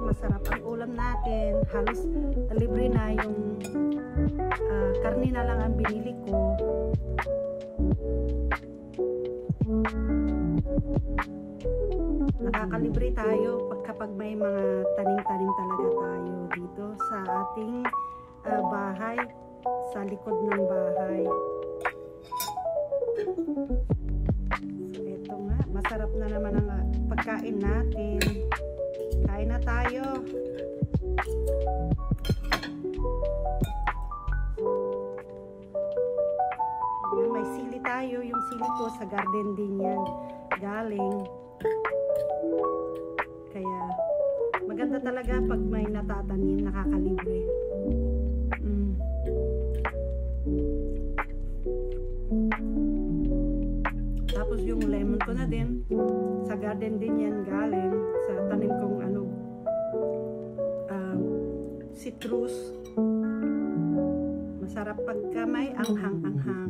Masarap ang ulam natin. Halos libre na yung karne na lang ang binili ko. Nakakalibre tayo kapag may mga tanim-tanim talaga tayo dito sa ating bahay, sa likod ng bahay. So ito nga, masarap na naman ang pagkain natin. Kain na tayo. Ayan, may sili tayo. Yung sili ko sa garden din yan. Galing. Kaya maganda talaga pag may natatanim, nakakalibre. Tapos yung lemon ko na din. Sa garden din yan galing. Sa tanim kong citrus. Masarap pagka may anghang-anghang.